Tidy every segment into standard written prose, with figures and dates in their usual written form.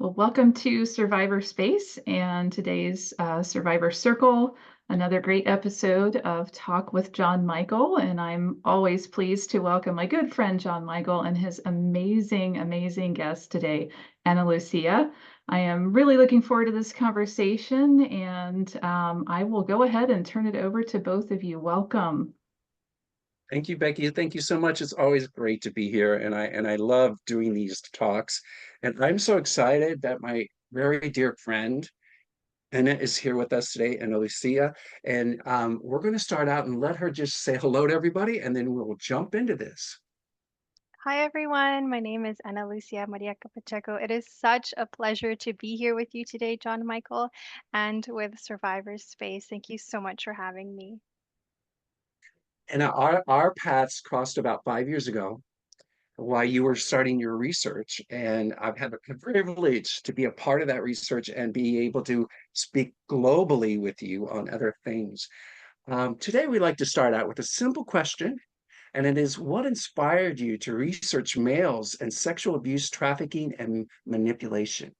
Well, welcome to Survivor Space and today's Survivor Circle, another great episode of Talk with John Michael. And I'm always pleased to welcome my good friend John Michael and his amazing, amazing guest today, Ena Lucia. I am really looking forward to this conversation, and I will go ahead and turn it over to both of you. Welcome. Thank you, Becky. Thank you so much. It's always great to be here, and I love doing these talks. And I'm so excited that my very dear friend Anna is here with us today, Ena Lucia. And we're going to start out and let her just say hello to everybody, and then we'll jump into this. Hi everyone, my name is Ena Lucia Mariaca Pacheco. It is such a pleasure to be here with you today, John Michael, and with Survivor Space. Thank you so much for having me. And our paths crossed about 5 years ago while you were starting your research. And I've had the privilege to be a part of that research and be able to speak globally with you on other things. Today, we'd like to start out with a simple question, and it is what inspired you to research males and sexual abuse, trafficking, and manipulation?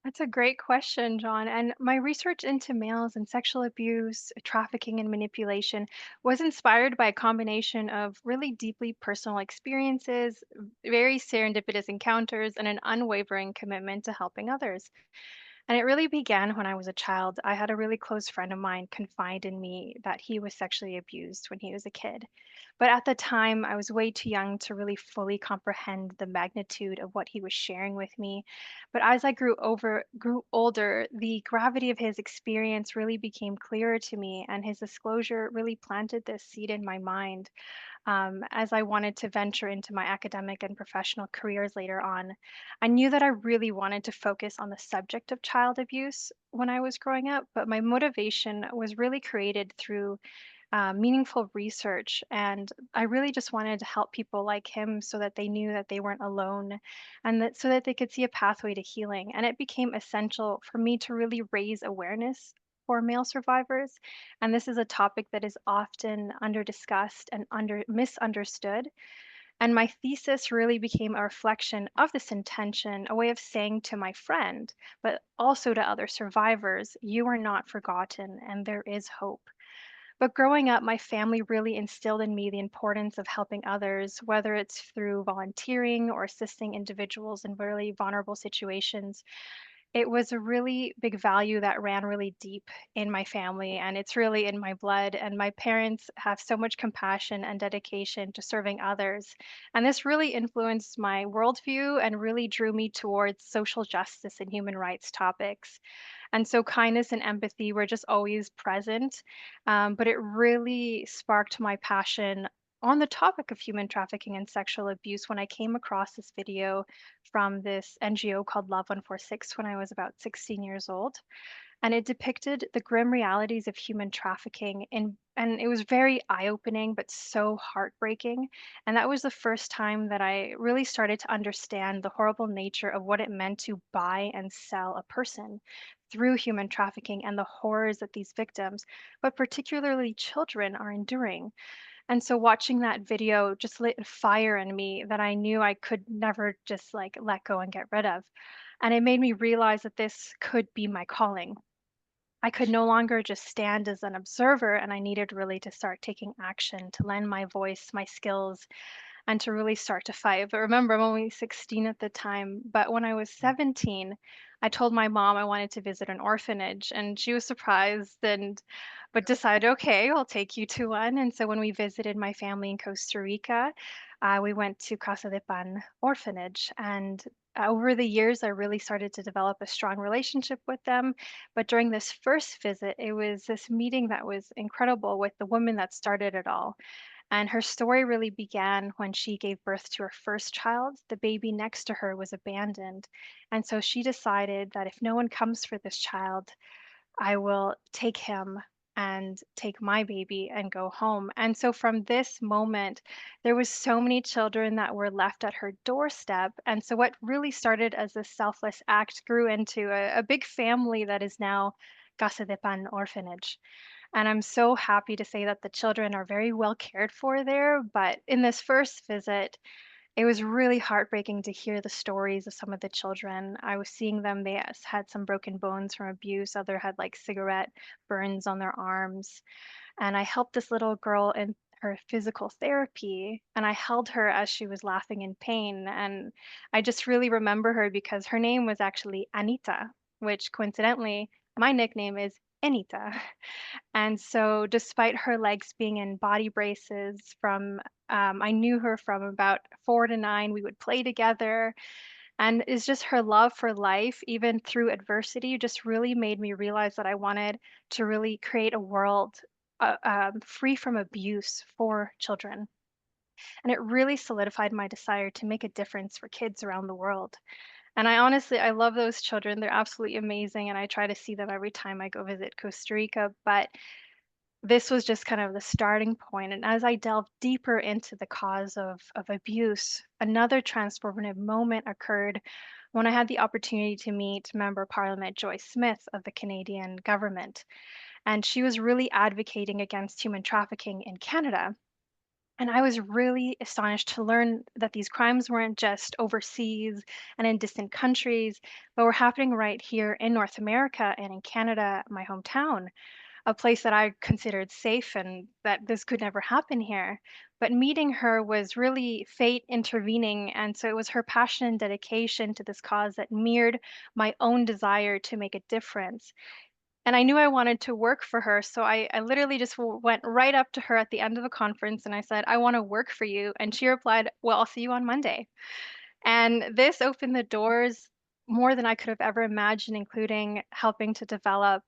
That's a great question, John. And my research into males and sexual abuse, trafficking, and manipulation was inspired by a combination of really deeply personal experiences, very serendipitous encounters, and an unwavering commitment to helping others. And it really began when I was a child. I had a really close friend of mine confide in me that he was sexually abused when he was a kid. But at the time, I was way too young to really fully comprehend the magnitude of what he was sharing with me. But as I grew older, the gravity of his experience really became clearer to me, and his disclosure really planted this seed in my mind as I wanted to venture into my academic and professional careers later on. I knew that I really wanted to focus on the subject of child abuse when I was growing up, but my motivation was really created through meaningful research. And I really just wanted to help people like him so that they knew that they weren't alone and that so that they could see a pathway to healing. And it became essential for me to really raise awareness for male survivors. And this is a topic that is often under discussed and under misunderstood. And my thesis really became a reflection of this intention, a way of saying to my friend, but also to other survivors, you are not forgotten and there is hope. But growing up, my family really instilled in me the importance of helping others, whether it's through volunteering or assisting individuals in really vulnerable situations. It was a really big value that ran really deep in my family, and it's really in my blood. And my parents have so much compassion and dedication to serving others. And this really influenced my worldview and really drew me towards social justice and human rights topics. And so kindness and empathy were just always present. But it really sparked my passion on the topic of human trafficking and sexual abuse when I came across this video from this NGO called Love 146 when I was about 16 years old. And it depicted the grim realities of human trafficking and it was very eye-opening but so heartbreaking. And that was the first time that I really started to understand the horrible nature of what it meant to buy and sell a person through human trafficking and the horrors that these victims, but particularly children, are enduring. And so watching that video just lit a fire in me that I knew I could never just like let go and get rid of. And it made me realize that this could be my calling. I could no longer just stand as an observer, and I needed really to start taking action, to lend my voice, my skills, and to really start to fight. But remember, I'm only 16 at the time. But when I was 17, I told my mom I wanted to visit an orphanage, and she was surprised and but decided, okay, I'll take you to one. And so when we visited my family in Costa Rica, we went to Casa de Pan orphanage, and over the years, I really started to develop a strong relationship with them. But during this first visit, it was this meeting that was incredible with the woman that started it all. And her story really began when she gave birth to her first child. The baby next to her was abandoned. And so she decided that if no one comes for this child, I will take him and take my baby and go home. And so from this moment, there was so many children that were left at her doorstep. And so what really started as a selfless act grew into a big family that is now Casa de Pan Orphanage. And I'm so happy to say that the children are very well cared for there. But in this first visit, It was really heartbreaking to hear the stories of some of the children. I was seeing them, had some broken bones from abuse, other had like cigarette burns on their arms. And I helped this little girl in her physical therapy, and I held her as she was laughing in pain. And I just really remember her because her name was actually Anita, which coincidentally, my nickname is Anita. And so, despite her legs being in body braces I knew her from about 4 to 9. We would play together, and it's just her love for life, even through adversity, just really made me realize that I wanted to really create a world free from abuse for children. And it really solidified my desire to make a difference for kids around the world. And I love those children. They're absolutely amazing. And I try to see them every time I go visit Costa Rica. But this was just kind of the starting point. And as I delved deeper into the cause of abuse, another transformative moment occurred when I had the opportunity to meet Member of Parliament Joyce Smith of the Canadian government. And she was really advocating against human trafficking in Canada. And I was really astonished to learn that these crimes weren't just overseas and in distant countries, but were happening right here in North America and in Canada, my hometown, a place that I considered safe and that this could never happen here. But meeting her was really fate intervening. And so it was her passion and dedication to this cause that mirrored my own desire to make a difference. And I knew I wanted to work for her. So I literally just went right up to her at the end of a conference and I said, I want to work for you. And she replied, well, I'll see you on Monday. And this opened the doors more than I could have ever imagined, including helping to develop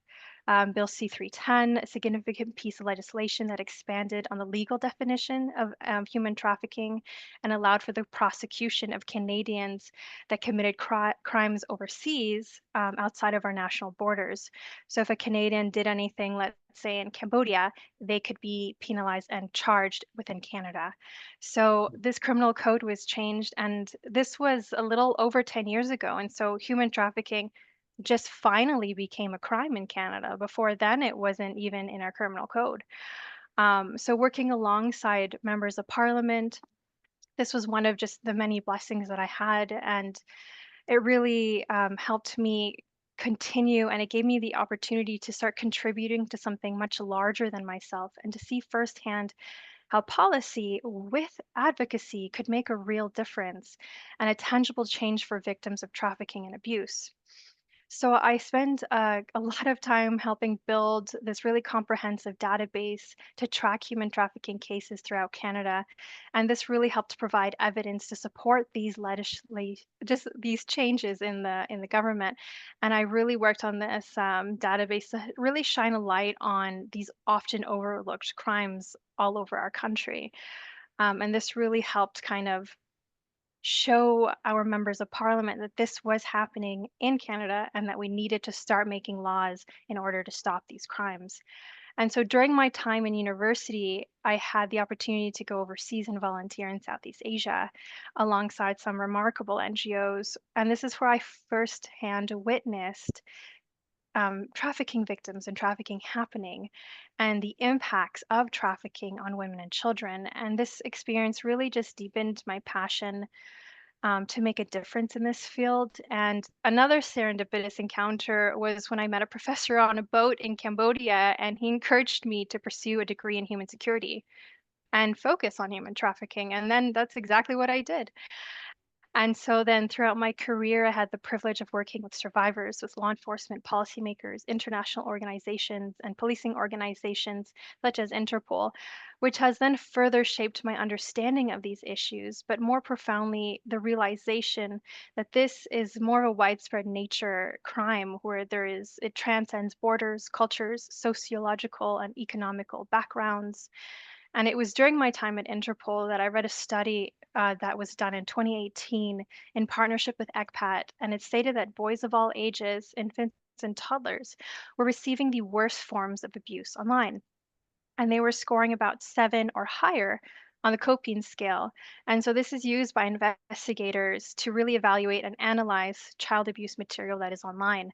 Bill C-310, a significant piece of legislation that expanded on the legal definition of human trafficking and allowed for the prosecution of Canadians that committed crimes overseas outside of our national borders. So if a Canadian did anything, let's say in Cambodia, they could be penalized and charged within Canada. So this criminal code was changed, and this was a little over 10 years ago. And so human trafficking just finally became a crime in Canada. Before then, it wasn't even in our criminal code. So working alongside members of parliament, this was one of just the many blessings that I had, and it really helped me continue, and it gave me the opportunity to start contributing to something much larger than myself and to see firsthand how policy with advocacy could make a real difference and a tangible change for victims of trafficking and abuse. So I spend a lot of time helping build this really comprehensive database to track human trafficking cases throughout Canada, and this really helped provide evidence to support these just these changes in the government. And I really worked on this database to really shine a light on these often overlooked crimes all over our country. And this really helped kind of show our members of parliament that this was happening in Canada and that we needed to start making laws in order to stop these crimes. And so during my time in university, I had the opportunity to go overseas and volunteer in Southeast Asia alongside some remarkable NGOs. And this is where I firsthand witnessed trafficking victims and trafficking happening and the impacts of trafficking on women and children. And this experience really just deepened my passion to make a difference in this field. And another serendipitous encounter was when I met a professor on a boat in Cambodia, and he encouraged me to pursue a degree in human security and focus on human trafficking. And then that's exactly what I did. And so then throughout my career, I had the privilege of working with survivors, with law enforcement, policymakers, international organizations, and policing organizations such as Interpol, which has then further shaped my understanding of these issues, but more profoundly, the realization that this is more of a widespread nature crime where it transcends borders, cultures, sociological and economical backgrounds. And it was during my time at Interpol that I read a study that was done in 2018 in partnership with ECPAT, and it stated that boys of all ages, infants and toddlers, were receiving the worst forms of abuse online, and they were scoring about 7 or higher on the Coping scale. And so this is used by investigators to really evaluate and analyze child abuse material that is online.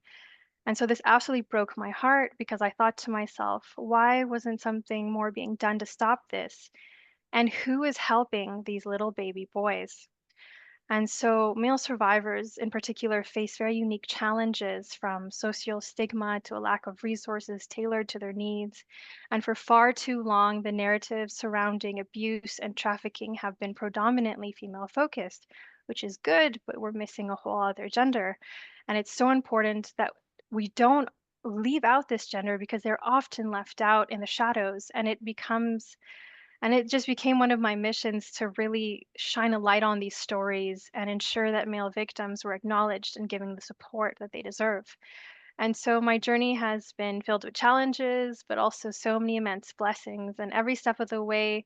And so this absolutely broke my heart because I thought to myself, why wasn't something more being done to stop this? And who is helping these little baby boys? And so, male survivors in particular face very unique challenges from social stigma to a lack of resources tailored to their needs. And for far too long, the narratives surrounding abuse and trafficking have been predominantly female focused, which is good, but we're missing a whole other gender. And it's so important that we don't leave out this gender because they're often left out in the shadows and it just became one of my missions to really shine a light on these stories and ensure that male victims were acknowledged and given the support that they deserve. And so my journey has been filled with challenges, but also so many immense blessings. And every step of the way,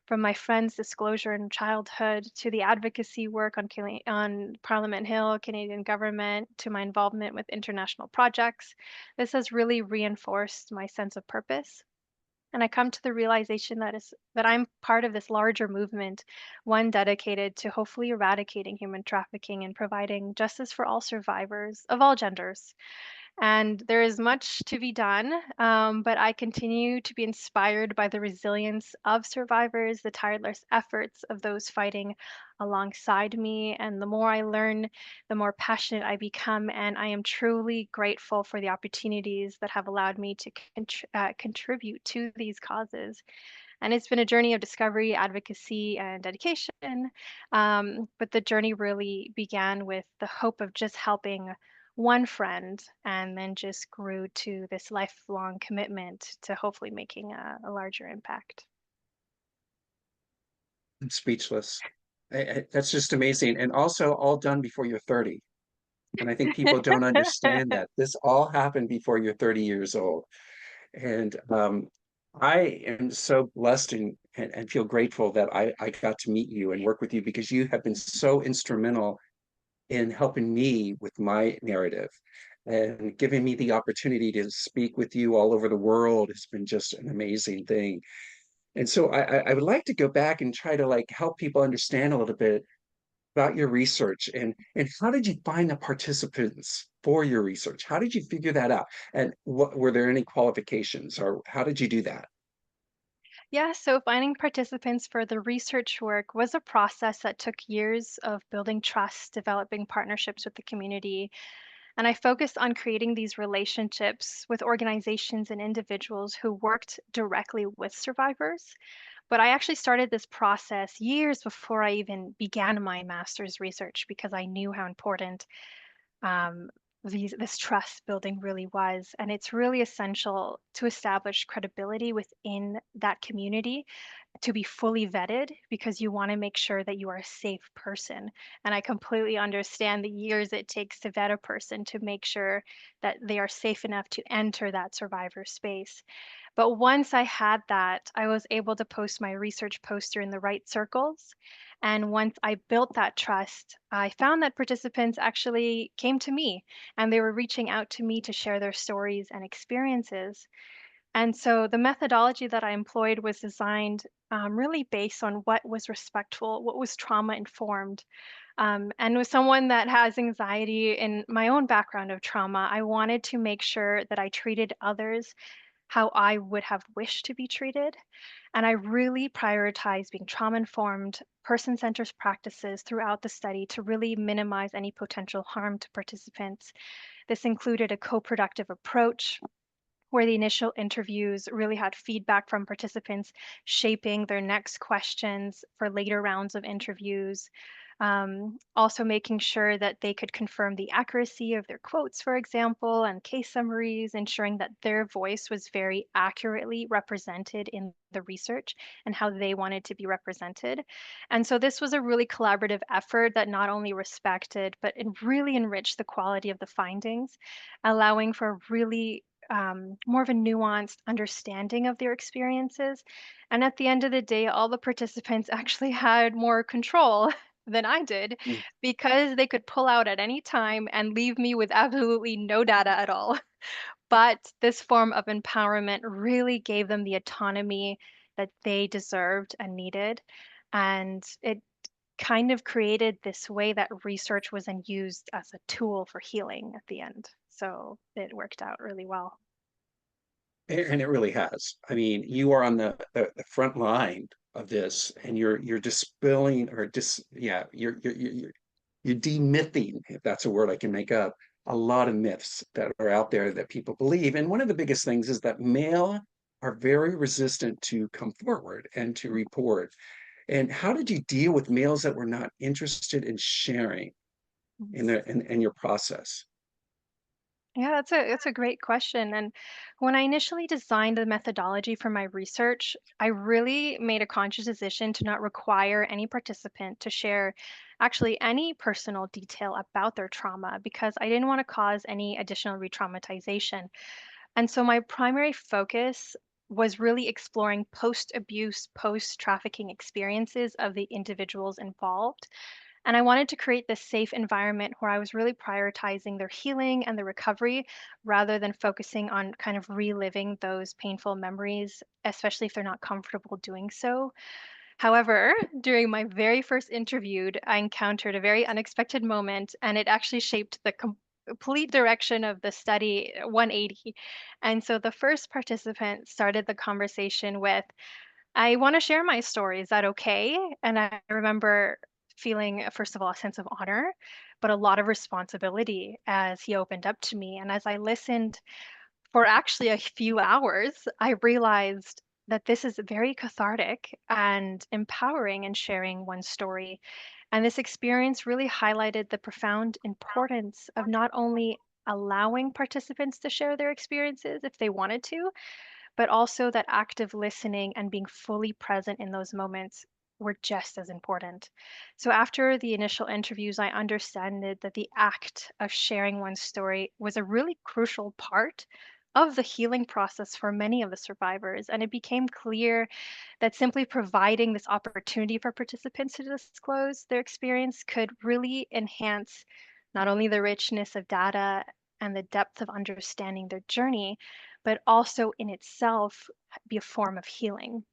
from my friend's disclosure in childhood to the advocacy work on Parliament Hill, Canadian government, to my involvement with international projects, this has really reinforced my sense of purpose. And I come to the realization that I'm part of this larger movement, one dedicated to hopefully eradicating human trafficking and providing justice for all survivors of all genders. And there is much to be done, but I continue to be inspired by the resilience of survivors, the tireless efforts of those fighting alongside me. And the more I learn, the more passionate I become. And I am truly grateful for the opportunities that have allowed me to contribute to these causes. And it's been a journey of discovery, advocacy, and dedication. But the journey really began with the hope of just helping one friend and then just grew to this lifelong commitment to hopefully making a larger impact. I'm speechless. That's just amazing. And also all done before you're 30. And I think people don't understand that. This all happened before you're 30 years old. And I am so blessed and feel grateful that I got to meet you and work with you because you have been so instrumental in helping me with my narrative and giving me the opportunity to speak with you all over the world has been just an amazing thing. And so I would like to go back and try to like help people understand a little bit about your research and how did you find the participants for your research? How did you figure that out? And what were there any qualifications or how did you do that? Yeah, so finding participants for the research work was a process that took years of building trust, developing partnerships with the community, and I focused on creating these relationships with organizations and individuals who worked directly with survivors. But I actually started this process years before I even began my master's research because I knew how important um, this trust building really was. And it's really essential to establish credibility within that community to be fully vetted because you want to make sure that you are a safe person. And I completely understand the years it takes to vet a person to make sure that they are safe enough to enter that survivor space. But once I had that, I was able to post my research poster in the right circles. And once I built that trust, I found that participants actually came to me and they were reaching out to me to share their stories and experiences. And so the methodology that I employed was designed really based on what was respectful, what was trauma informed. And with someone that has anxiety in my own background of trauma, I wanted to make sure that I treated others how I would have wished to be treated. And I really prioritized being trauma informed, person centered practices throughout the study to really minimize any potential harm to participants. This included a co productive approach where the initial interviews really had feedback from participants shaping their next questions for later rounds of interviews. Also, making sure that they could confirm the accuracy of their quotes, for example, and case summaries, ensuring that their voice was very accurately represented in the research and how they wanted to be represented. And so, this was a really collaborative effort that not only respected, but it really enriched the quality of the findings, allowing for really more of a nuanced understanding of their experiences. And at the end of the day, all the participants actually had more control than I did Mm. because they could pull out at any time and leave me with absolutely no data at all. But this form of empowerment really gave them the autonomy that they deserved and needed. And it kind of created this way that research was then used as a tool for healing at the end. So it worked out really well. And it really has. I mean, you are on the front line of this and you're dispelling or dis yeah, you're you're demything, if that's a word I can make up, a lot of myths that are out there that people believe. And one of the biggest things is that male are very resistant to come forward and to report. And how did you deal with males that were not interested in sharing in your process? Yeah, that's a great question. And when I initially designed the methodology for my research, I really made a conscious decision to not require any participant to share actually any personal detail about their trauma because I didn't want to cause any additional re-traumatization. And so my primary focus was really exploring post-abuse, post-trafficking experiences of the individuals involved. And I wanted to create this safe environment where I was really prioritizing their healing and their recovery rather than focusing on kind of reliving those painful memories, especially if they're not comfortable doing so. However, during my very first interview, I encountered a very unexpected moment, and it actually shaped the complete direction of the study 180. And so the first participant started the conversation with, I want to share my story. Is that okay? And I remember feeling, first of all, a sense of honor, but a lot of responsibility as he opened up to me. And as I listened for actually a few hours, I realized that this is very cathartic and empowering in sharing one's story. And this experience really highlighted the profound importance of not only allowing participants to share their experiences if they wanted to, but also that active listening and being fully present in those moments were just as important. So after the initial interviews, I understood that the act of sharing one's story was a really crucial part of the healing process for many of the survivors. And it became clear that simply providing this opportunity for participants to disclose their experience could really enhance not only the richness of data and the depth of understanding their journey, but also in itself be a form of healing.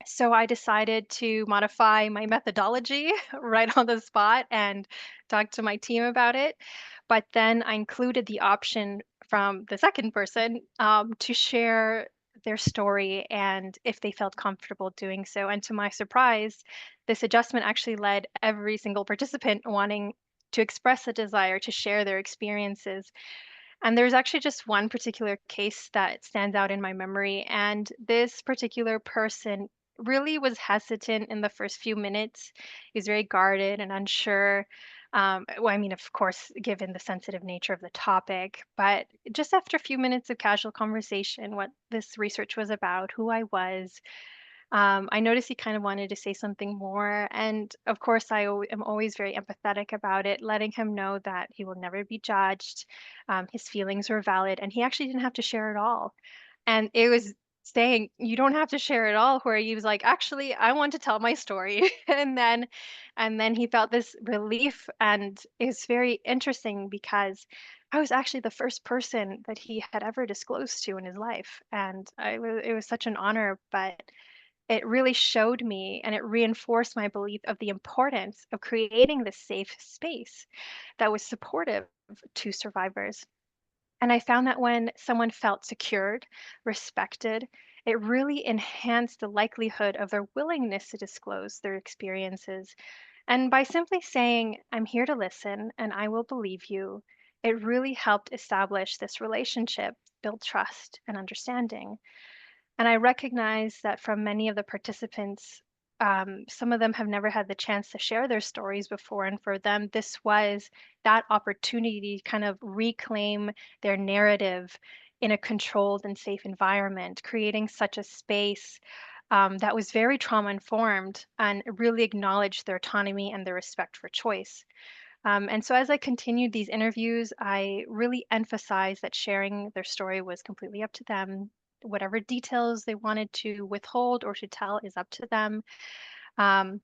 So I decided to modify my methodology right on the spot and talk to my team about it. But then I included the option from the second person to share their story and if they felt comfortable doing so. And to my surprise, this adjustment actually led every single participant wanting to express a desire to share their experiences, and there's actually just one particular case that stands out in my memory. And this particular person really was hesitant in the first few minutes. He was very guarded and unsure. Well, I mean, of course, given the sensitive nature of the topic, but just after a few minutes of casual conversation, what this research was about, who I was, I noticed he kind of wanted to say something more. And of course, am always very empathetic about it, letting him know that he will never be judged. His feelings were valid, and he actually didn't have to share it all. And it was saying, you don't have to share it all, where he was like, actually, I want to tell my story. And then he felt this relief. And it was very interesting because I was actually the first person that he had ever disclosed to in his life. And it was such an honor, but it really showed me and it reinforced my belief of the importance of creating this safe space that was supportive to survivors. And I found that when someone felt secured, respected, it really enhanced the likelihood of their willingness to disclose their experiences. And by simply saying, I'm here to listen and I will believe you, it really helped establish this relationship, build trust and understanding. And I recognize that from many of the participants, some of them have never had the chance to share their stories before. And for them, this was that opportunity to kind of reclaim their narrative in a controlled and safe environment, creating such a space that was very trauma informed and really acknowledged their autonomy and their respect for choice. And so as I continued these interviews, I really emphasized that sharing their story was completely up to them. Whatever details they wanted to withhold or to tell is up to them. Um,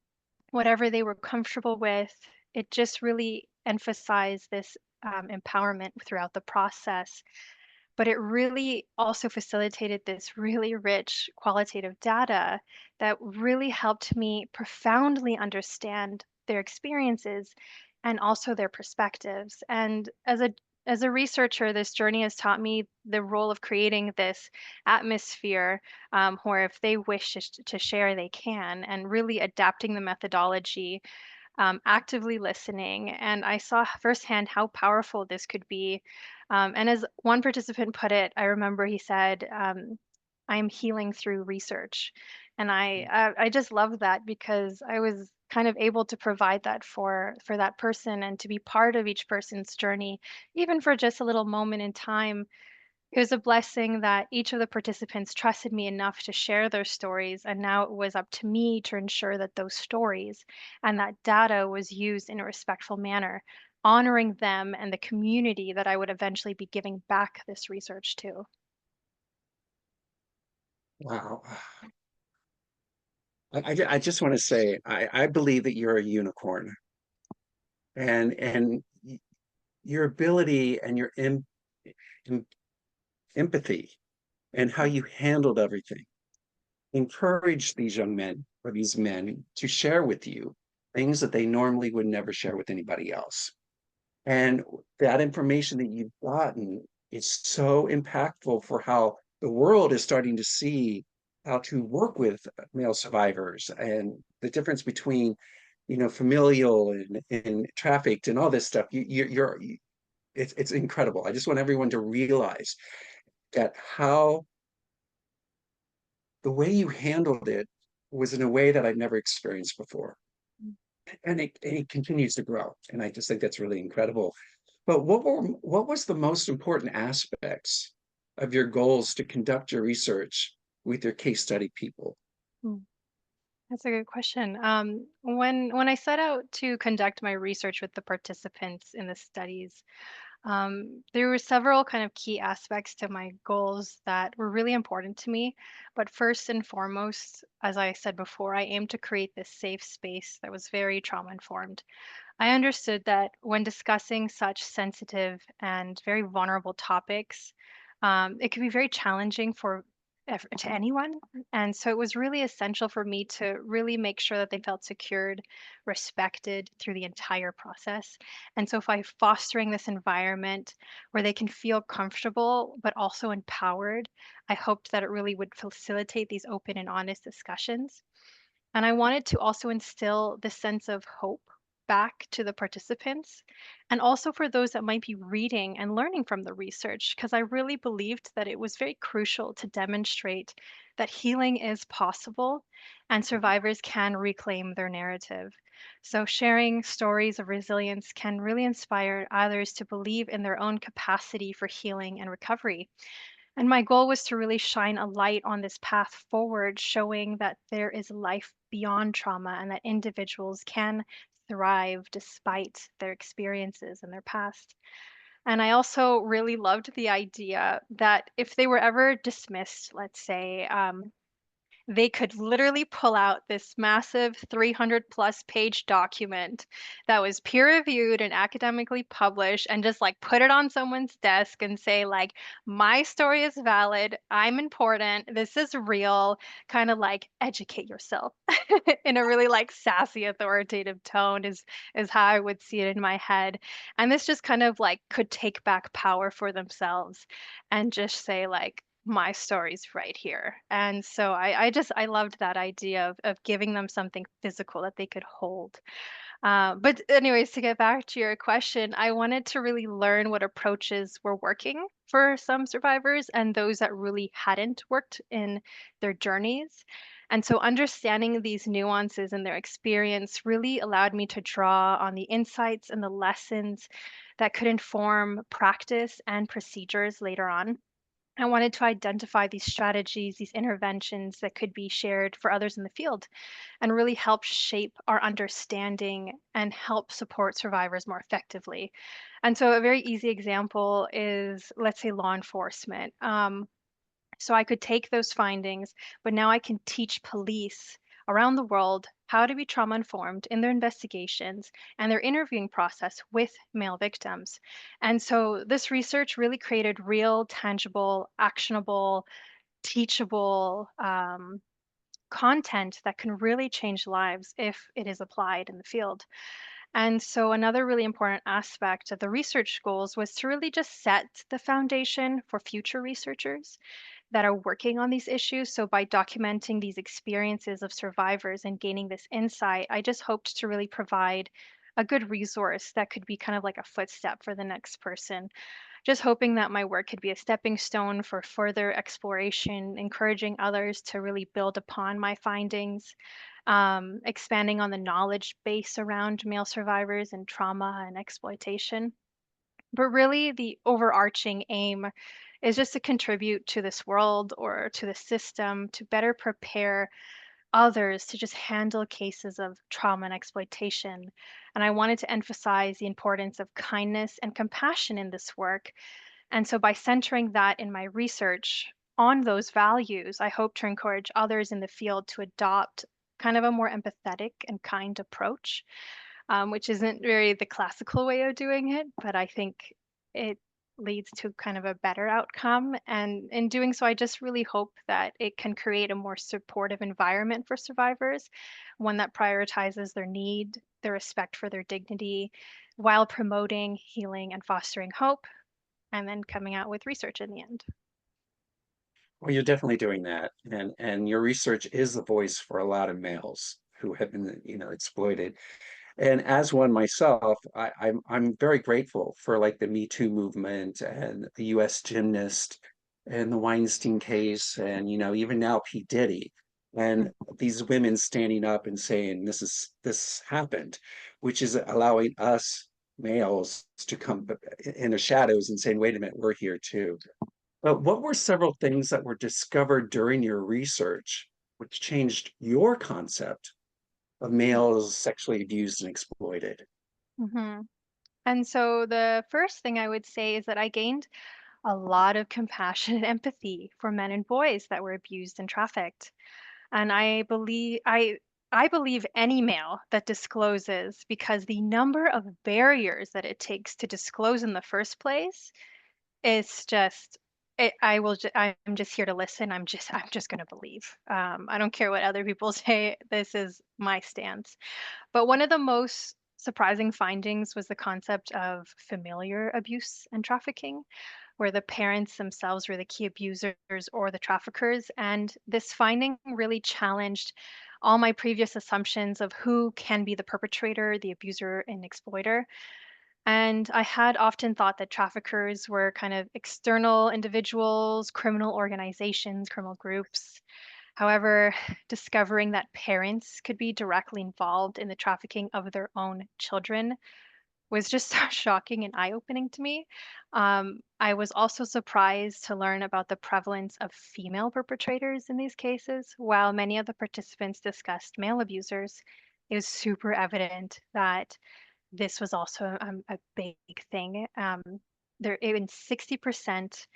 Whatever they were comfortable with, it just really emphasized this empowerment throughout the process. But it really also facilitated this really rich qualitative data that really helped me profoundly understand their experiences and also their perspectives. And as a researcher, this journey has taught me the role of creating this atmosphere where if they wish to share, they can, and really adapting the methodology actively listening. And I saw firsthand how powerful this could be. And as one participant put it, I remember he said, I'm healing through research. And I just loved that because I was kind of able to provide that for that person and to be part of each person's journey, even for just a little moment in time. It was a blessing that each of the participants trusted me enough to share their stories, and now it was up to me to ensure that those stories and that data was used in a respectful manner, honoring them and the community that I would eventually be giving back this research to. Wow. I just want to say, I believe that you're a unicorn, and your ability and your em, empathy and how you handled everything encouraged these young men or these men to share with you things that they normally would never share with anybody else. And that information that you've gotten is so impactful for how the world is starting to see how to work with male survivors and the difference between, familial and trafficked and all this stuff. It's incredible. I just want everyone to realize that how the way you handled it was in a way that I've never experienced before. And it continues to grow. And I just think that's really incredible. But what was the most important aspects of your goals to conduct your research with your case study people? Mm, That's a good question. When I set out to conduct my research with the participants in the studies, there were several kind of key aspects to my goals that were really important to me. But first and foremost, as I said before, I aimed to create this safe space that was very trauma informed. I understood that when discussing such sensitive and very vulnerable topics, it could be very challenging to anyone. And so it was really essential for me to really make sure that they felt secured, respected through the entire process. And so by fostering this environment where they can feel comfortable but also empowered, I hoped that it really would facilitate these open and honest discussions. And I wanted to also instill this sense of hope back to the participants and also for those that might be reading and learning from the research, because I really believed that it was very crucial to demonstrate that healing is possible and survivors can reclaim their narrative. So, sharing stories of resilience can really inspire others to believe in their own capacity for healing and recovery. And my goal was to really shine a light on this path forward, showing that there is life beyond trauma and that individuals can thrive despite their experiences and their past. And I also really loved the idea that if they were ever dismissed, let's say, they could literally pull out this massive 300 plus page document that was peer reviewed and academically published and just like put it on someone's desk and say like my story is valid, I'm important, this is real, kind of like educate yourself in a really like sassy authoritative tone is how I would see it in my head. And this just kind of like could take back power for themselves and just say like my story's right here. And so I loved that idea of giving them something physical that they could hold. But anyways, to get back to your question, I wanted to really learn what approaches were working for some survivors and those that really hadn't worked in their journeys. And so understanding these nuances in their experience really allowed me to draw on the insights and the lessons that could inform practice and procedures later on. I wanted to identify these strategies, these interventions that could be shared for others in the field and really help shape our understanding and help support survivors more effectively. And so, a very easy example is, let's say, law enforcement. So I could take those findings, but now I can teach police around the world how to be trauma informed in their investigations and their interviewing process with male victims. And so this research really created real, tangible, actionable, teachable content that can really change lives if it is applied in the field. And so, another really important aspect of the research goals was to really just set the foundation for future researchers. that are working on these issues. So by documenting these experiences of survivors and gaining this insight, I just hoped to really provide a good resource that could be kind of like a footstep for the next person. Just hoping that my work could be a stepping stone for further exploration, encouraging others to really build upon my findings, expanding on the knowledge base around male survivors and trauma and exploitation. But really, the overarching aim is just to contribute to this world or to the system to better prepare others to just handle cases of trauma and exploitation. And I wanted to emphasize the importance of kindness and compassion in this work. And so, by centering that in my research on those values, I hope to encourage others in the field to adopt kind of a more empathetic and kind approach, which isn't very the classical way of doing it, but I think it leads to kind of a better outcome. And in doing so, I just really hope that it can create a more supportive environment for survivors, one that prioritizes their need, their respect for their dignity, while promoting healing and fostering hope, and then coming out with research in the end. Well, you're definitely doing that, and your research is the voice for a lot of males who have been, exploited. And as one myself, I'm very grateful for like the Me Too movement and the U.S. gymnast and the Weinstein case, and even now P. Diddy, and these women standing up and saying this happened, which is allowing us males to come in the shadows and saying, wait a minute, we're here too. But what were several things that were discovered during your research which changed your concept of males sexually abused and exploited? Mm-hmm. And so the first thing I would say is that I gained a lot of compassion and empathy for men and boys that were abused and trafficked. And I believe any male that discloses, because the number of barriers that it takes to disclose in the first place is just I'm just here to listen. I'm just going to believe. I don't care what other people say. This is my stance. But one of the most surprising findings was the concept of familiar abuse and trafficking, where the parents themselves were the key abusers or the traffickers. And this finding really challenged all my previous assumptions of who can be the perpetrator, the abuser, and exploiter. And I had often thought that traffickers were kind of external individuals, criminal organizations, criminal groups. However, discovering that parents could be directly involved in the trafficking of their own children was just so shocking and eye-opening to me. I was also surprised to learn about the prevalence of female perpetrators in these cases. While many of the participants discussed male abusers, it was super evident that this was also a big thing. There, even 60%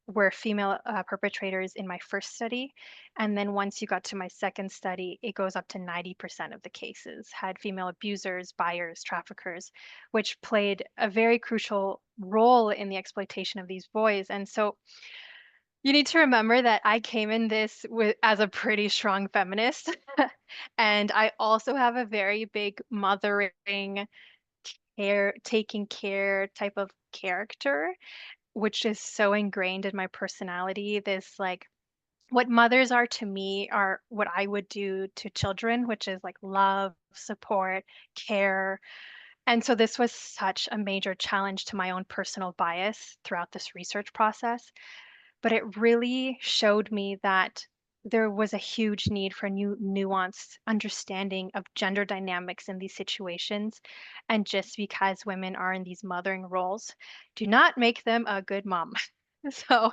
were female perpetrators in my first study. And then once you got to my second study, it goes up to 90% of the cases had female abusers, buyers, traffickers, which played a very crucial role in the exploitation of these boys. And so you need to remember that I came in this as a pretty strong feminist. And I also have a very big mothering, taking care type of character, which is so ingrained in my personality. This like what mothers are to me are what I would do to children, which is like love, support, care. And so this was such a major challenge to my own personal bias throughout this research process. But it really showed me that there was a huge need for new nuanced understanding of gender dynamics in these situations. And just because women are in these mothering roles, do not make them a good mom. So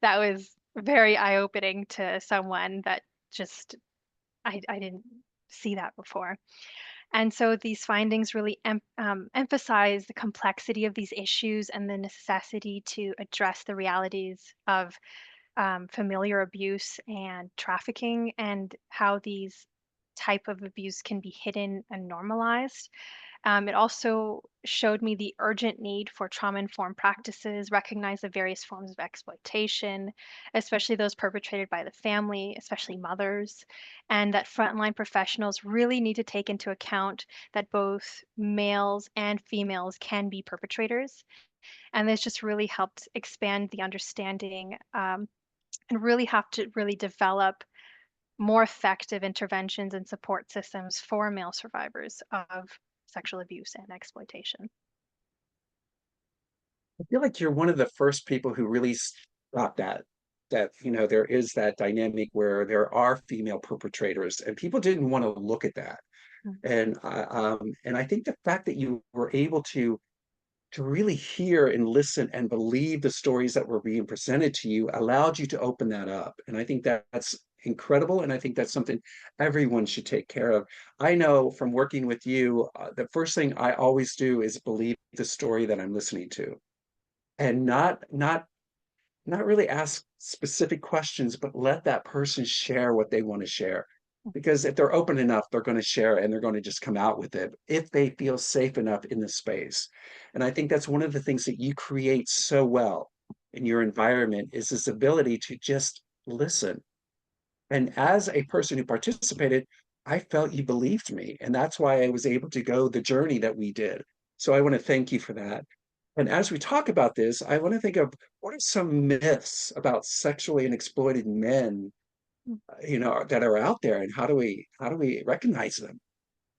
that was very eye-opening to someone that just I didn't see that before. And so these findings really emphasize the complexity of these issues and the necessity to address the realities of familiar abuse and trafficking, and how these type of abuse can be hidden and normalized. It also showed me the urgent need for trauma-informed practices, recognize the various forms of exploitation, especially those perpetrated by the family, especially mothers, and that frontline professionals really need to take into account that both males and females can be perpetrators. And this just really helped expand the understanding and really have to really develop more effective interventions and support systems for male survivors of sexual abuse and exploitation. I feel like you're one of the first people who really stopped that there is that dynamic where there are female perpetrators and people didn't want to look at that. Mm. And I think the fact that you were able to really hear and listen and believe the stories that were being presented to you allowed you to open that up. And I think that's incredible. And I think that's something everyone should take care of. I know from working with you, the first thing I always do is believe the story that I'm listening to, and not really ask specific questions, but let that person share what they want to share. Because if they're open enough, they're going to share and they're going to just come out with it if they feel safe enough in the space. And I think that's one of the things that you create so well in your environment is this ability to just listen. And as a person who participated, I felt you believed me. And that's why I was able to go the journey that we did. So I want to thank you for that. And as we talk about this, I want to think of what are some myths about sexually and exploited men, that are out there, and how do we recognize them?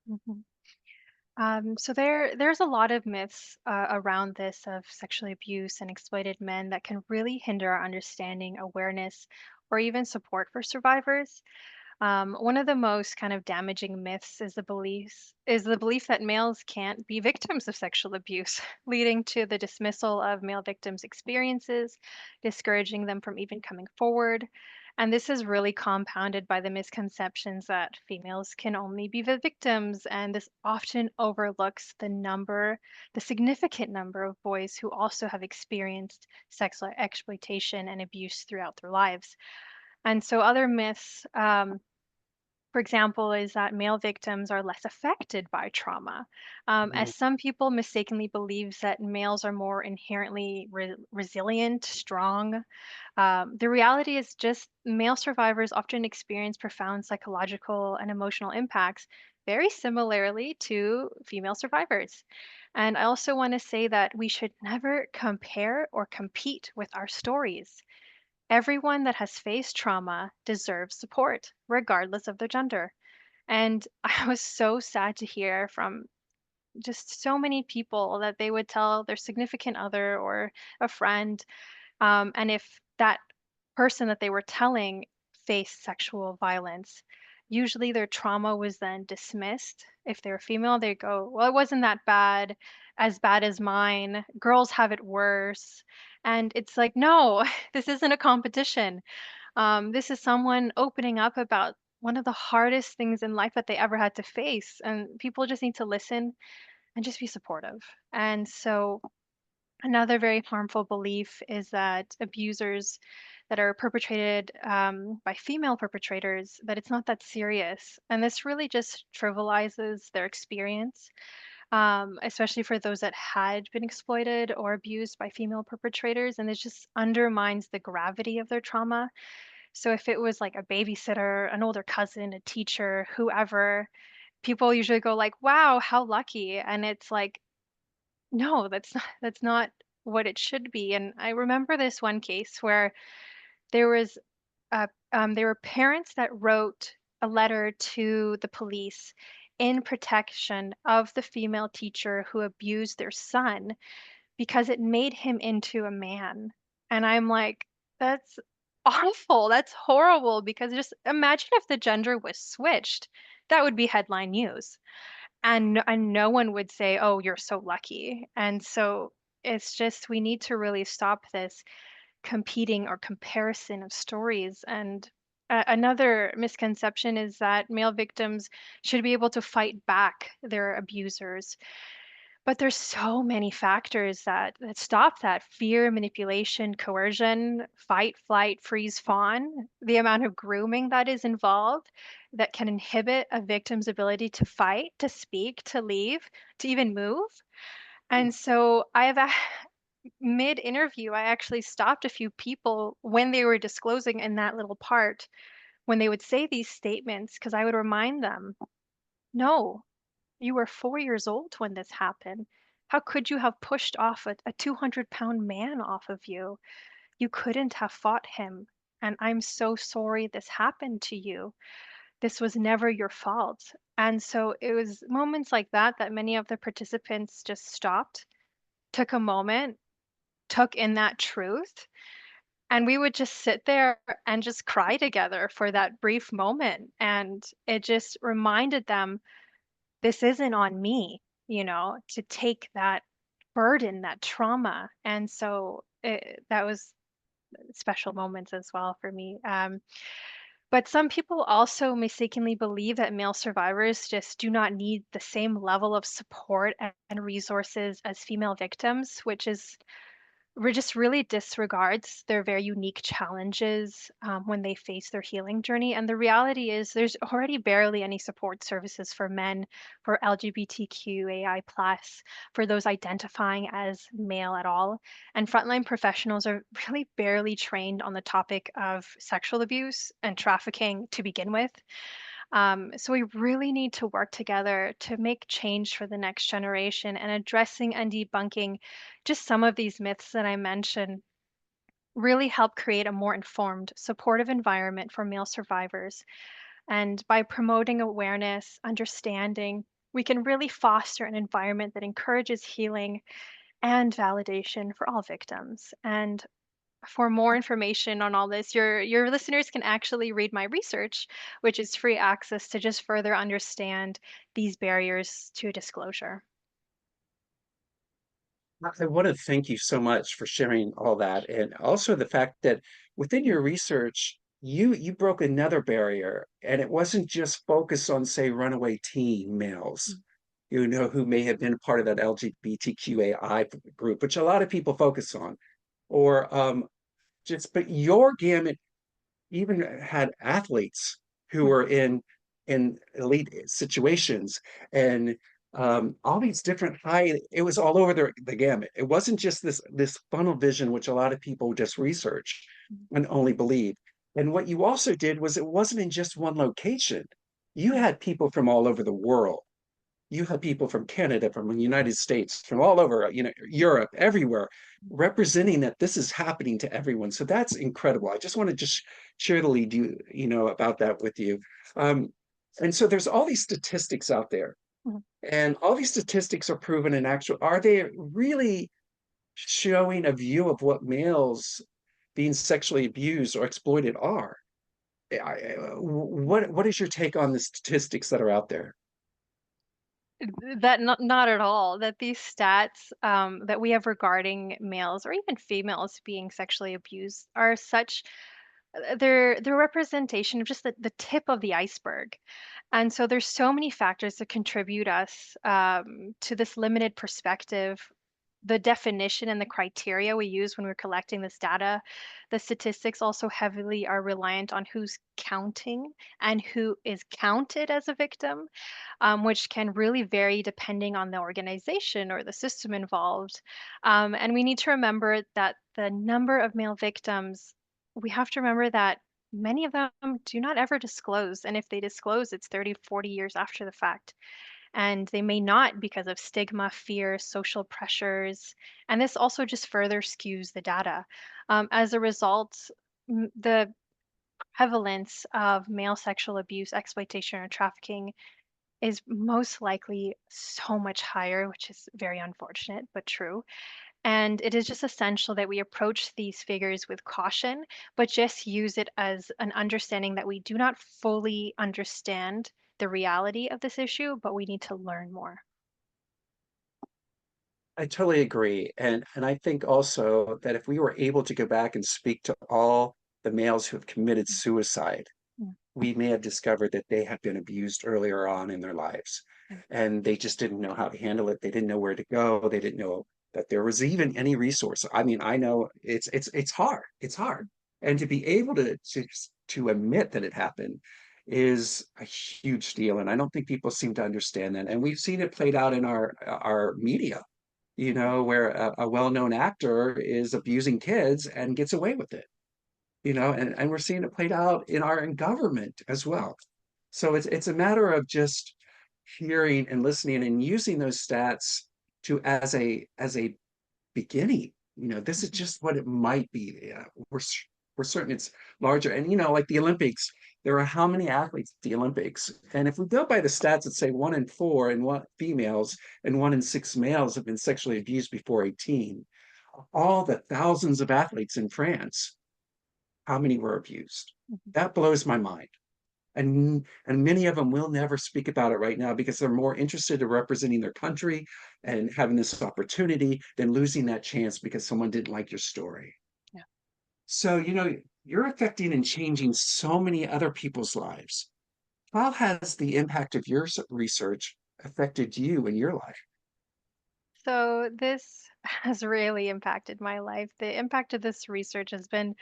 Mhm. So there's a lot of myths around this of sexually abused and exploited men that can really hinder our understanding, awareness, or even support for survivors. One of the most kind of damaging myths is the belief that males can't be victims of sexual abuse, leading to the dismissal of male victims' experiences, discouraging them from even coming forward. And this is really compounded by the misconceptions that females can only be the victims, and this often overlooks the significant number of boys who also have experienced sexual exploitation and abuse throughout their lives. And so other myths, for example, is that male victims are less affected by trauma, Mhm. as some people mistakenly believe that males are more inherently resilient, strong. The reality is just male survivors often experience profound psychological and emotional impacts very similarly to female survivors. And I also want to say that we should never compare or compete with our stories. Everyone that has faced trauma deserves support, regardless of their gender. And I was so sad to hear from just so many people that they would tell their significant other or a friend, and if that person that they were telling faced sexual violence, usually their trauma was then dismissed. If they were female, they go, well, it wasn't that bad, as bad as mine. Girls have it worse. And it's like, no, this isn't a competition. This is someone opening up about one of the hardest things in life that they ever had to face. And people just need to listen and just be supportive. And so, another very harmful belief is that abusers that are perpetrated by female perpetrators, that it's not that serious. And this really just trivializes their experience, especially for those that had been exploited or abused by female perpetrators. And it just undermines the gravity of their trauma. So if it was like a babysitter, an older cousin, a teacher, whoever, people usually go like, "Wow, how lucky." And it's like, no, that's not what it should be. And I remember this one case where there was there were parents that wrote a letter to the police in protection of the female teacher who abused their son because it made him into a man. And I'm like, that's awful. That's horrible because just imagine if the gender was switched. That would be headline news. And no one would say, "Oh, you're so lucky." And so it's just we need to really stop this competing or comparison of stories. And another misconception is that male victims should be able to fight back their abusers, but there's so many factors that stop that: fear, manipulation, coercion, fight, flight, freeze, fawn, the amount of grooming that is involved that can inhibit a victim's ability to fight, to speak, to leave, to even move. And so mid interview, I actually stopped a few people when they were disclosing in that little part, when they would say these statements, because I would remind them, no, you were 4 years old when this happened. How could you have pushed off a 200-pound man off of you? You couldn't have fought him. and I'm so sorry this happened to you. This was never your fault. And so it was moments like that that many of the participants just stopped, took a moment, took in that truth, and we would just sit there and just cry together for that brief moment. And it just reminded them, this isn't on me, to take that burden, that trauma. And so that was special moments as well for me. But some people also mistakenly believe that male survivors just do not need the same level of support and resources as female victims, which is just really disregards their very unique challenges when they face their healing journey. And the reality is, there's already barely any support services for men, for LGBTQAI plus, for those identifying as male at all. And frontline professionals are really barely trained on the topic of sexual abuse and trafficking to begin with. So we really need to work together to make change for the next generation, and addressing and debunking just some of these myths that I mentioned really help create a more informed, supportive environment for male survivors. And by promoting awareness, understanding, we can really foster an environment that encourages healing and validation for all victims. And for more information on all this, your listeners can actually read my research, which is free access to just further understand these barriers to disclosure. I want to thank you so much for sharing all that, and also the fact that within your research, you broke another barrier, and it wasn't just focused on, say, runaway teen males, who may have been part of that LGBTQAI group, which a lot of people focus on, or but your gamut even had athletes who were in elite situations, and all these different high, it was all over the gamut. It wasn't just this funnel vision, which a lot of people just research and only believe. And what you also did was, it wasn't in just one location. You had people from all over the world. You have people from Canada, from the United States, from all over, Europe, everywhere, representing that this is happening to everyone. So that's incredible. I just want to just share the lead about that with you. Um, and so there's all these statistics out there, Mhm. and all these statistics are proven in actual, are they really showing a view of what males being sexually abused or exploited are? What is your take on the statistics that are out there? That not at all. That these stats that we have regarding males or even females being sexually abused are such they're representation of just the tip of the iceberg. And so there's so many factors that contribute us to this limited perspective. The definition and the criteria we use when we're collecting this data, the statistics also heavily are reliant on who's counting and who is counted as a victim, which can really vary depending on the organization or the system involved. And we need to remember that the number of male victims, we have to remember that many of them do not ever disclose. And if they disclose, it's 30, 40 years after the fact. And they may not because of stigma, fear, social pressures. And this also just further skews the data. As a result, the prevalence of male sexual abuse, exploitation, or trafficking is most likely so much higher, which is very unfortunate, but true. And it is just essential that we approach these figures with caution, but just use it as an understanding that we do not fully understand the reality of this issue, but we need to learn more. I totally agree. And I think also that if we were able to go back and speak to all the males who have committed suicide, Mm, we may have discovered that they had been abused earlier on in their lives, mm, and they just didn't know how to handle it. They didn't know where to go. They didn't know that there was even any resource. I mean, I know it's hard. It's hard. And to be able to admit that it happened is a huge deal. And I don't think people seem to understand that. And we've seen it played out in our media, where a well-known actor is abusing kids and gets away with it, and we're seeing it played out in our government as well. So it's a matter of just hearing and listening and using those stats to as a beginning. This is mhm. just what it might be. We're for certain it's larger. And like the Olympics, there are how many athletes at the Olympics? And if we go by the stats that say 1 in 4 and one females and 1 in 6 males have been sexually abused before 18, all the thousands of athletes in France, how many were abused? Mhm. That blows my mind. And many of them will never speak about it right now because they're more interested in representing their country and having this opportunity than losing that chance because someone didn't like your story. Yeah. So, you're affecting and changing so many other people's lives. How has the impact of your research affected you in your life? So this has really impacted my life. The impact of this research has been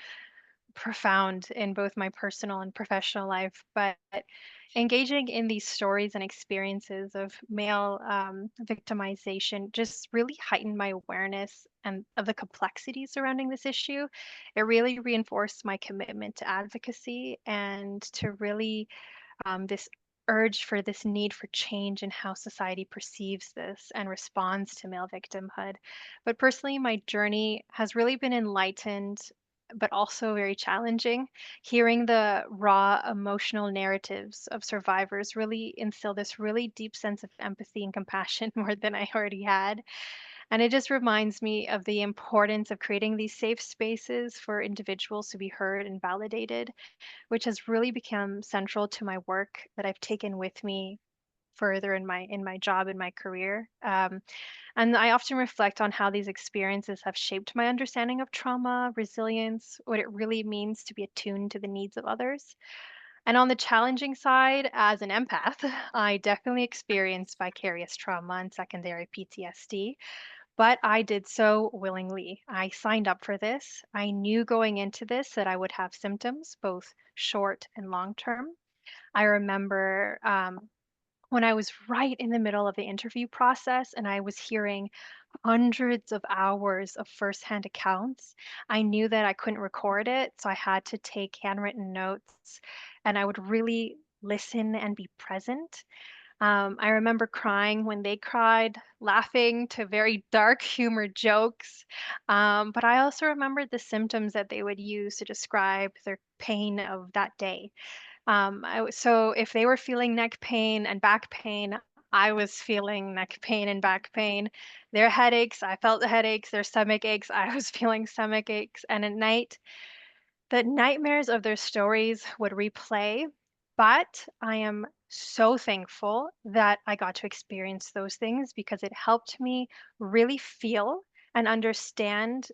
profound in both my personal and professional life, but engaging in these stories and experiences of male victimization just really heightened my awareness and of the complexity surrounding this issue. It really reinforced my commitment to advocacy and to really this urge for this need for change in how society perceives this and responds to male victimhood. But personally, my journey has really been enlightened, but also very challenging. Hearing the raw emotional narratives of survivors really instill this really deep sense of empathy and compassion more than I already had. And it just reminds me of the importance of creating these safe spaces for individuals to be heard and validated, which has really become central to my work that I've taken with me further in my job in my career. And I often reflect on how these experiences have shaped my understanding of trauma, resilience, what it really means to be attuned to the needs of others. And on the challenging side, as an empath, I definitely experienced vicarious trauma and secondary PTSD, but I did so willingly. I signed up for this. I knew going into this that I would have symptoms, both short and long term. I remember when I was right in the middle of the interview process and I was hearing hundreds of hours of firsthand accounts. I knew that I couldn't record it, so I had to take handwritten notes and I would really listen and be present. I remember crying when they cried, laughing to very dark humor jokes. But I also remembered the symptoms that they would use to describe their pain of that day. So if they were feeling neck pain and back pain, I was feeling neck pain and back pain. Their headaches, I felt the headaches. Their stomach aches, I was feeling stomach aches. And at night, the nightmares of their stories would replay, but I am so thankful that I got to experience those things because it helped me really feel and understand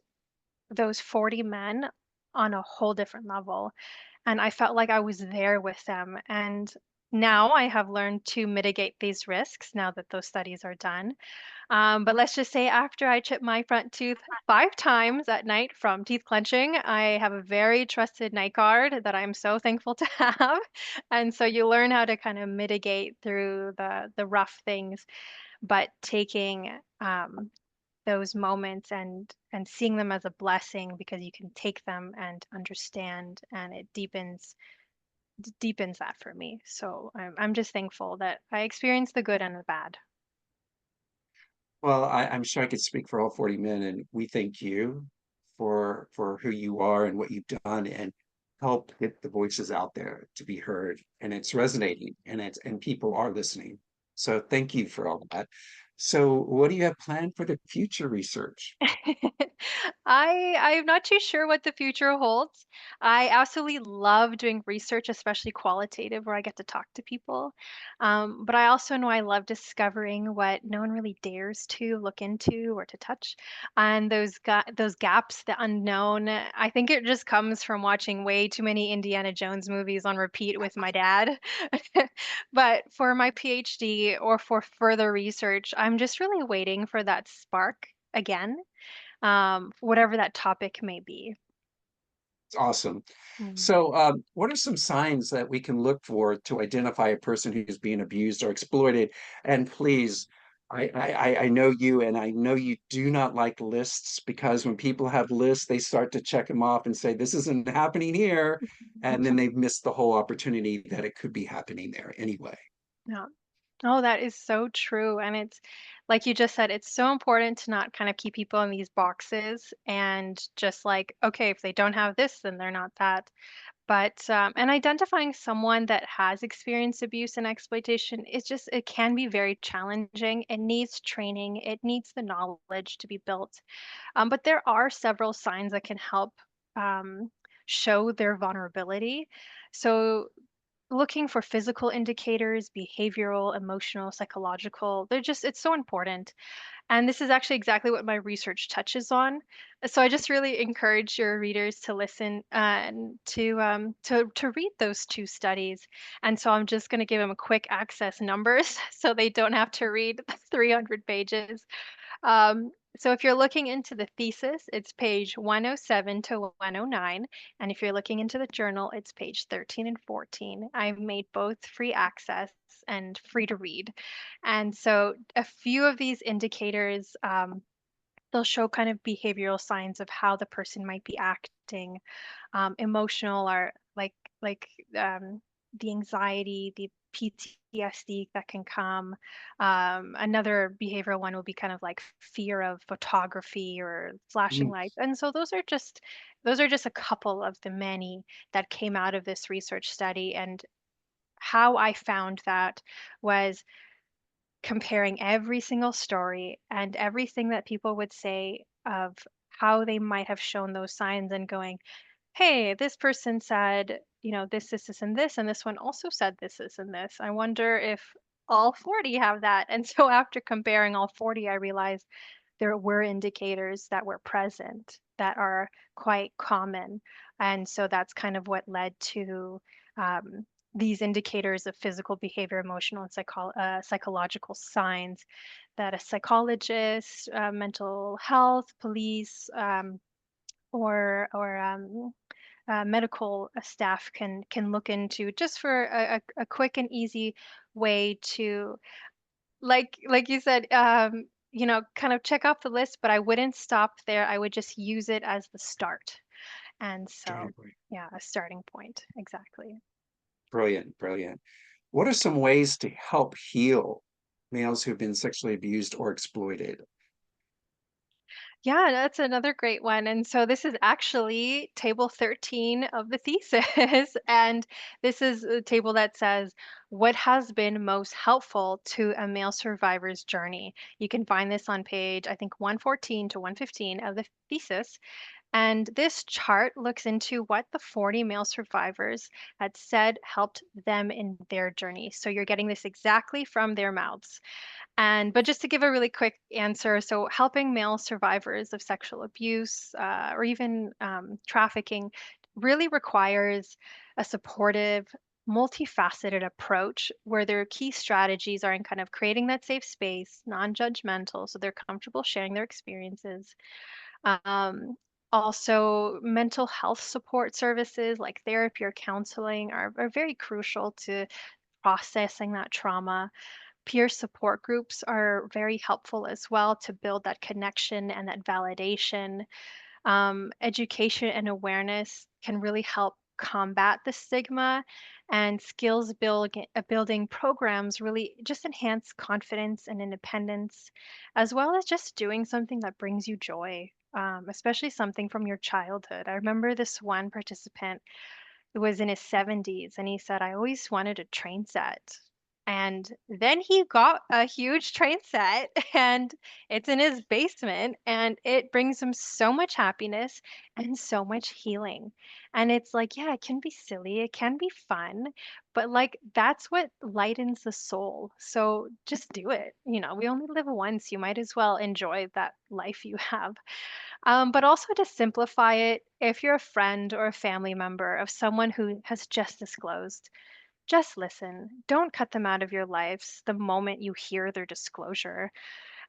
those 40 men on a whole different level. And I felt like I was there with them. And now I have learned to mitigate these risks now that those studies are done. But let's just say after I chipped my front tooth 5 times at night from teeth clenching, I have a very trusted night guard that I'm so thankful to have. And so you learn how to kind of mitigate through the rough things, but taking those moments and seeing them as a blessing because you can take them and understand, and it deepens that for me. So I'm just thankful that I experienced the good and the bad. Well, I'm sure I could speak for all 40 men, and we thank you for who you are and what you've done, and help get the voices out there to be heard. And it's resonating, and people are listening. So thank you for all that. So, what do you have planned for the future research? I'm not too sure what the future holds. I absolutely love doing research, especially qualitative, where I get to talk to people. But I also know I love discovering what no one really dares to look into or to touch, and those gaps, the unknown. I think it just comes from watching way too many Indiana Jones movies on repeat with my dad. But for my PhD or for further research, I'm just really waiting for that spark again, whatever that topic may be. It's awesome. Mm. So, what are some signs that we can look for to identify a person who's being abused or exploited? And please, I know you, and I know you do not like lists because when people have lists, they start to check them off and say, this isn't happening here. And then they've missed the whole opportunity that it could be happening there anyway. Yeah. Oh, that is so true. And it's like you just said, it's so important to not kind of keep people in these boxes and just like, okay, if they don't have this, then they're not that. But and identifying someone that has experienced abuse and exploitation, it can be very challenging. It needs training. It needs the knowledge to be built. But there are several signs that can help um, show their vulnerability. So looking for physical indicators, behavioral, emotional, psychological, it's so important. And this is actually exactly what my research touches on. So I just really encourage your readers to listen and to read those two studies. And so I'm just going to give them a quick access numbers so they don't have to read 300 pages. So if you're looking into the thesis, it's page 107 to 109. And if you're looking into the journal, it's page 13 and 14. I've made both free access and free to read. And so a few of these indicators, they'll show kind of behavioral signs of how the person might be acting. Emotional are like the anxiety, the PTSD that can come. Another behavioral one will be kind of like fear of photography or flashing Mm. lights. And so those are just a couple of the many that came out of this research study. And how I found that was comparing every single story and everything that people would say of how they might have shown those signs and going, hey, this person said, this, and this one also said this, and this. I wonder if all 40 have that. And so after comparing all 40, I realized there were indicators that were present that are quite common. And so that's kind of what led to these indicators of physical behavior, emotional, and psychological signs that a psychologist, mental health, police, or medical staff can look into just for a quick and easy way to like you said, kind of check off the list, but I wouldn't stop there. I would just use it as the start. And so, Starting point. yeah, a starting point. Exactly. Brilliant, brilliant. What are some ways to help heal males who've been sexually abused or exploited? Yeah, that's another great one. And so this is actually table 13 of the thesis. And this is a table that says what has been most helpful to a male survivor's journey. You can find this on page, I think, 114 to 115 of the thesis. And this chart looks into what the 40 male survivors had said helped them in their journey. So you're getting this exactly from their mouths. But just to give a really quick answer, so helping male survivors of sexual abuse or even trafficking really requires a supportive, multifaceted approach where their key strategies are in kind of creating that safe space, non-judgmental, so they're comfortable sharing their experiences. Um, Also, mental health support services like therapy or counseling are very crucial to processing that trauma. Peer support groups are very helpful as well to build that connection and that validation. Education and awareness can really help combat the stigma, and building programs really just enhance confidence and independence, as well as just doing something that brings you joy. Especially something from your childhood. I remember this one participant was in his 70s and he said, I always wanted a train set. And then he got a huge train set and it's in his basement and it brings him so much happiness and so much healing. And it's like, yeah, it can be silly, it can be fun, but like that's what lightens the soul. So just do it. We only live once. You might as well enjoy that life you have. But also to simplify it, if you're a friend or a family member of someone who has just disclosed, just listen. Don't cut them out of your lives the moment you hear their disclosure.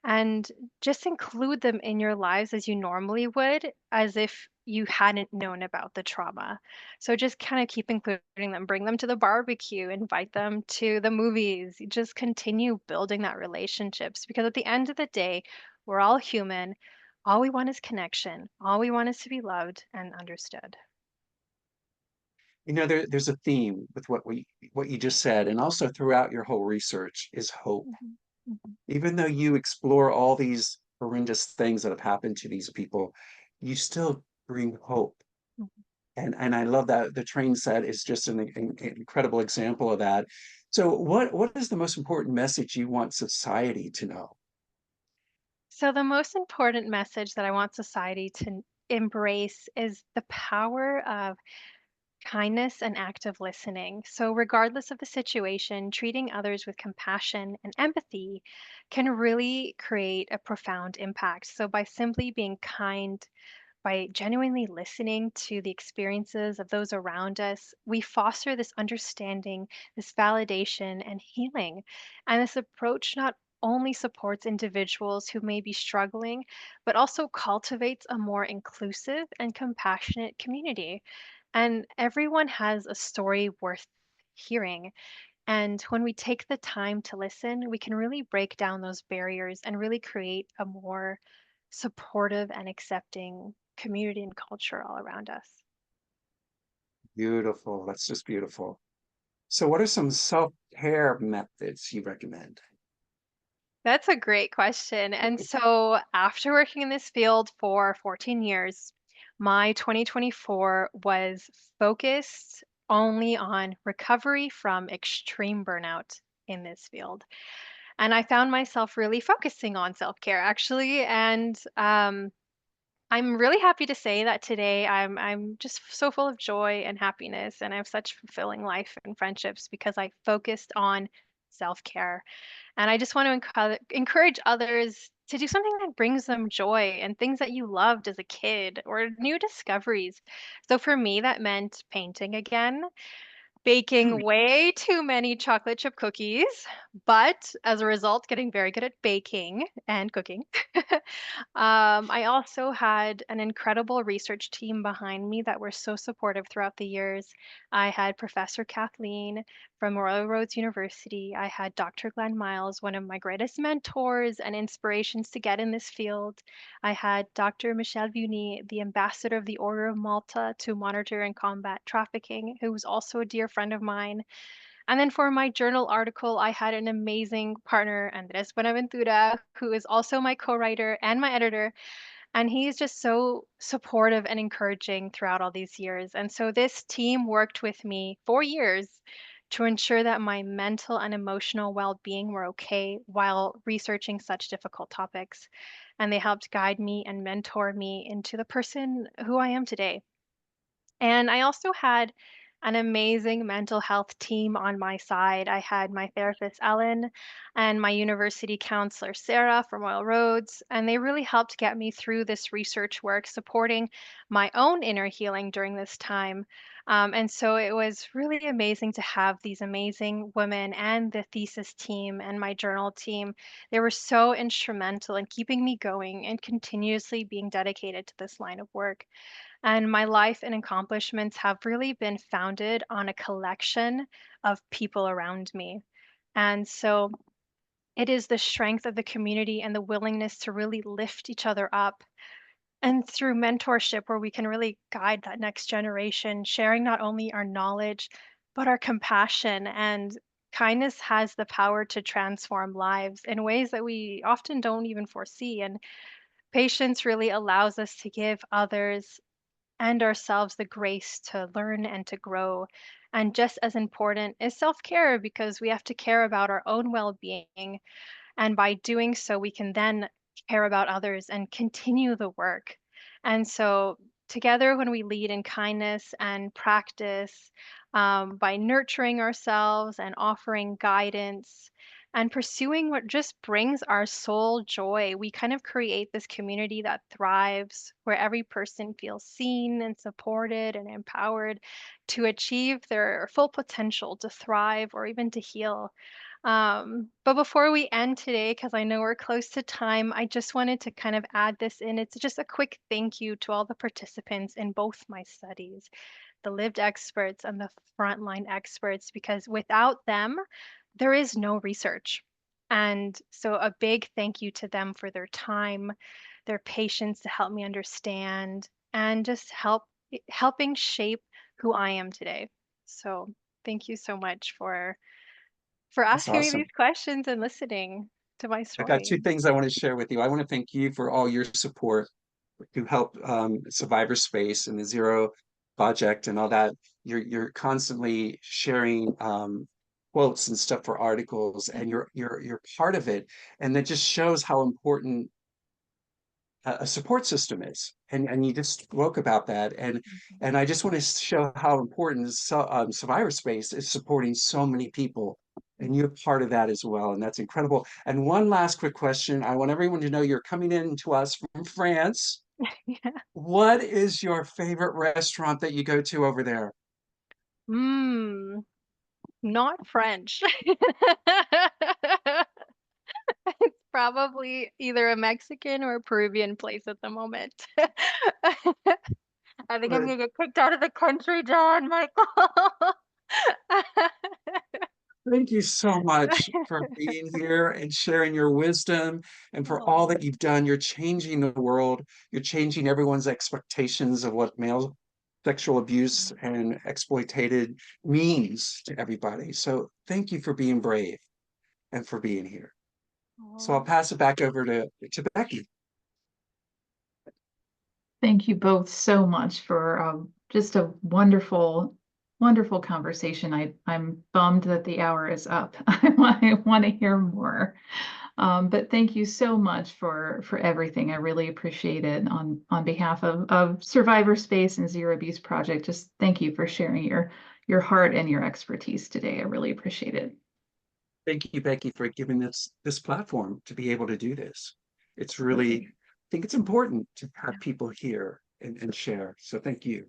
And just include them in your lives as you normally would, as if you hadn't known about the trauma. So just kind of keep including them, bring them to the barbecue, invite them to the movies, just continue building that relationships because at the end of the day, we're all human. All we want is connection. All we want is to be loved and understood. There's a theme with what you just said, and also throughout your whole research is hope. Mhm. Mhm. Even though you explore all these horrendous things that have happened to these people, you still bring hope. Mhm. And I love that the train set is just an incredible example of that. So what is the most important message you want society to know? So, the most important message that I want society to embrace is the power of kindness and active listening. So, regardless of the situation, treating others with compassion and empathy can really create a profound impact. So, by simply being kind, by genuinely listening to the experiences of those around us, we foster this understanding, this validation, and healing. And this approach not only supports individuals who may be struggling, but also cultivates a more inclusive and compassionate community. And everyone has a story worth hearing. And when we take the time to listen, we can really break down those barriers and really create a more supportive and accepting community and culture all around us. Beautiful. That's just beautiful. So what are some self-care methods you recommend? That's a great question. And so, after working in this field for 14 years, my 2024 was focused only on recovery from extreme burnout in this field. And I found myself really focusing on self-care actually. And I'm really happy to say that today I'm just so full of joy and happiness, and I have such fulfilling life and friendships because I focused on self-care. And I just want to encourage others to do something that brings them joy and things that you loved as a kid or new discoveries. So for me, that meant painting again, baking way too many chocolate chip cookies, but as a result, getting very good at baking and cooking. I also had an incredible research team behind me that were so supportive throughout the years. I had Professor Kathleen from Royal Roads University. I had Dr. Glenn Miles, one of my greatest mentors and inspirations to get in this field. I had Dr. Michelle Vuni, the ambassador of the Order of Malta to monitor and combat trafficking, who was also a dear friend of mine. And then for my journal article, I had an amazing partner, Andres Buenaventura, who is also my co writer and my editor. And he's just so supportive and encouraging throughout all these years. And so this team worked with me for years to ensure that my mental and emotional well being were okay while researching such difficult topics. And they helped guide me and mentor me into the person who I am today. And I also had an amazing mental health team on my side. I had my therapist, Ellen, and my university counselor, Sarah from Royal Roads. And they really helped get me through this research work, supporting my own inner healing during this time. And so it was really amazing to have these amazing women and the thesis team and my journal team. They were so instrumental in keeping me going and continuously being dedicated to this line of work. And my life and accomplishments have really been founded on a collection of people around me. And so it is the strength of the community and the willingness to really lift each other up. And through mentorship, where we can really guide that next generation, sharing not only our knowledge, but our compassion. And kindness has the power to transform lives in ways that we often don't even foresee. And patience really allows us to give others and ourselves the grace to learn and to grow. And just as important is self care because we have to care about our own well being. And by doing so, we can then care about others and continue the work. And so, together, when we lead in kindness and practice, by nurturing ourselves and offering guidance and pursuing what just brings our soul joy, we kind of create this community that thrives, where every person feels seen and supported and empowered to achieve their full potential to thrive or even to heal. But before we end today, because I know we're close to time, I just wanted to kind of add this in. It's just a quick thank you to all the participants in both my studies, the lived experts and the frontline experts, because without them, there is no research. And so a big thank you to them for their time, their patience to help me understand, and just helping shape who I am today. So thank you so much for That's asking me awesome. these questions and listening. to my I got two story. things I want to share with you. I want to thank you for all your support to help Survivor Space and the Zero Project and all that. You're constantly sharing quotes and stuff for articles, and Mhm. you're part of it, and that just shows how important a support system is. And you just spoke about that, Mhm. and I just want to show how important Survivor Space is supporting so many people, and you're part of that as well, and that's incredible. And one last quick question: I want everyone to know you're coming in to us from France. Yeah. What is your favorite restaurant that you go to over there? Mm, not French. It's probably either a Mexican or a Peruvian place at the moment. I think I'm Good. gonna get kicked out of the country, John Michael. Thank you so much for being here and sharing your wisdom and for all Oh, that you've done. You're changing the world. You're changing everyone's expectations of what male sexual abuse and exploitated means to everybody. So thank you for being brave and for being here. So I'll oh, pass it back over to Becky. Thank you both so much for just a wonderful, wonderful conversation. I'm bummed that the hour is up. I want to hear more. But thank you so much for everything. I really appreciate it on behalf of Survivor Space and Zero Abuse Project. Just thank you for sharing your heart and your expertise today. I really appreciate it. Thank you, Becky, for giving us this platform to be able to do this. It's really, Absolutely. I think it's important to have people here and share. So thank you.